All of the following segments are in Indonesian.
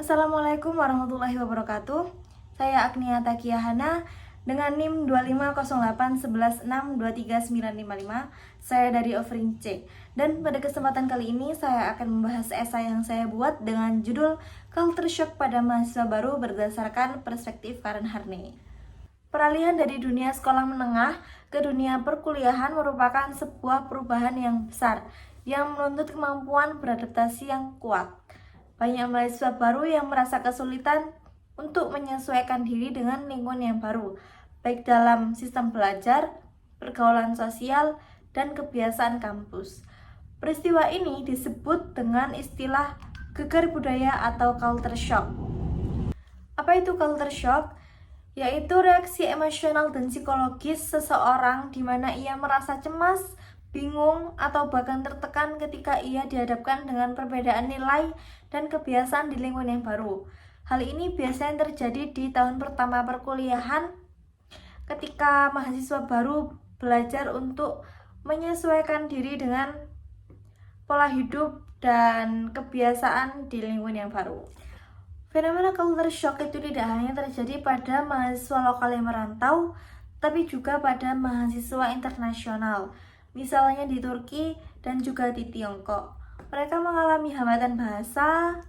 Assalamualaikum warahmatullahi wabarakatuh. Saya Agniata Kiahana dengan NIM 2508111623955. Saya dari Offering C. Dan pada kesempatan kali ini saya akan membahas esai yang saya buat dengan judul Culture Shock pada Mahasiswa Baru berdasarkan perspektif Karen Harney. Peralihan dari dunia sekolah menengah ke dunia perkuliahan merupakan sebuah perubahan yang besar yang menuntut kemampuan beradaptasi yang kuat. Banyak mahasiswa baru yang merasa kesulitan untuk menyesuaikan diri dengan lingkungan yang baru, baik dalam sistem belajar, pergaulan sosial, dan kebiasaan kampus. Peristiwa ini disebut dengan istilah geger budaya atau culture shock. Apa itu culture shock? Yaitu reaksi emosional dan psikologis seseorang di mana ia merasa cemas, bingung, atau bahkan tertekan ketika ia dihadapkan dengan perbedaan nilai dan kebiasaan di lingkungan yang baru. Hal ini biasanya terjadi di tahun pertama perkuliahan ketika mahasiswa baru belajar untuk menyesuaikan diri dengan pola hidup dan kebiasaan di lingkungan yang baru. Fenomena culture shock itu tidak hanya terjadi pada mahasiswa lokal yang merantau, tapi juga pada mahasiswa internasional, misalnya di Turki dan juga di Tiongkok. Mereka mengalami hambatan bahasa,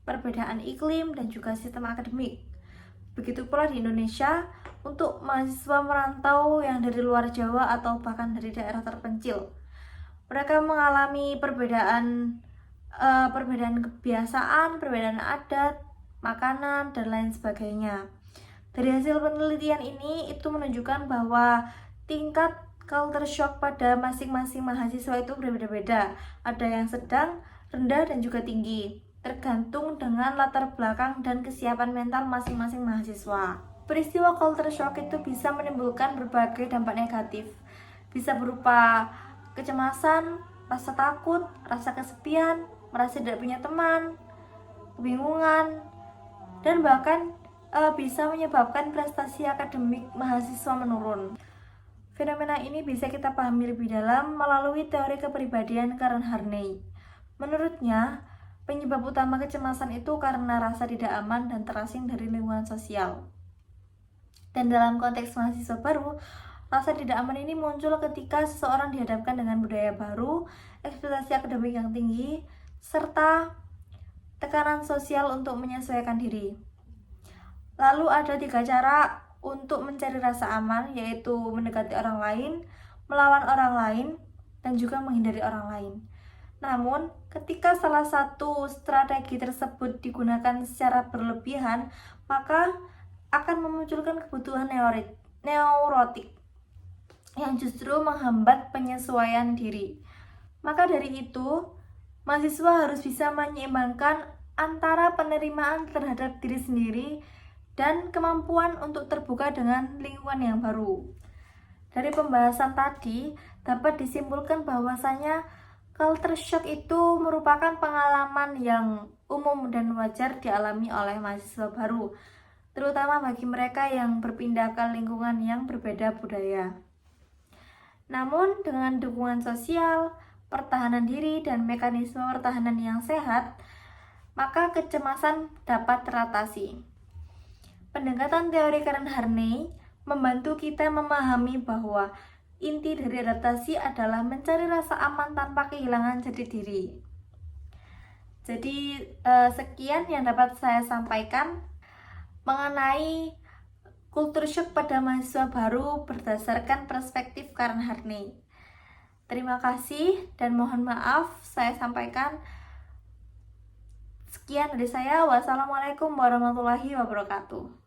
perbedaan iklim, dan juga sistem akademik. Begitu pula di Indonesia, untuk mahasiswa merantau yang dari luar Jawa atau bahkan dari daerah terpencil. Mereka mengalami perbedaan kebiasaan, perbedaan adat, makanan, dan lain sebagainya. Dari hasil penelitian ini itu menunjukkan bahwa tingkat culture shock pada masing-masing mahasiswa itu berbeda-beda. Ada yang sedang, rendah, dan juga tinggi, tergantung dengan latar belakang dan kesiapan mental masing-masing mahasiswa. Peristiwa culture shock itu bisa menimbulkan berbagai dampak negatif. Bisa berupa kecemasan, rasa takut, rasa kesepian, merasa tidak punya teman, kebingungan, dan bahkan bisa menyebabkan prestasi akademik mahasiswa menurun. Fenomena ini bisa kita pahami lebih dalam melalui teori kepribadian Karen Harney. Menurutnya, penyebab utama kecemasan itu karena rasa tidak aman dan terasing dari lingkungan sosial. Dan dalam konteks mahasiswa baru, rasa tidak aman ini muncul ketika seseorang dihadapkan dengan budaya baru, ekspektasi akademik yang tinggi, serta tekanan sosial untuk menyesuaikan diri. Lalu ada 3 cara untuk mencari rasa aman, yaitu mendekati orang lain, melawan orang lain, dan juga menghindari orang lain. Namun, ketika salah satu strategi tersebut digunakan secara berlebihan, maka akan memunculkan kebutuhan neurotik yang justru menghambat penyesuaian diri. Maka dari itu, mahasiswa harus bisa menyeimbangkan antara penerimaan terhadap diri sendiri dan kemampuan untuk terbuka dengan lingkungan yang baru. Dari pembahasan tadi, dapat disimpulkan bahwasanya culture shock itu merupakan pengalaman yang umum dan wajar dialami oleh mahasiswa baru, terutama bagi mereka yang berpindah ke lingkungan yang berbeda budaya. Namun, dengan dukungan sosial, pertahanan diri, dan mekanisme pertahanan yang sehat, maka kecemasan dapat teratasi. Pendekatan teori Karen Harney membantu kita memahami bahwa inti dari adaptasi adalah mencari rasa aman tanpa kehilangan jati diri. Jadi sekian yang dapat saya sampaikan mengenai culture shock pada mahasiswa baru berdasarkan perspektif Karen Harney. Terima kasih dan mohon maaf saya sampaikan. Sekian dari saya. Wassalamualaikum warahmatullahi wabarakatuh.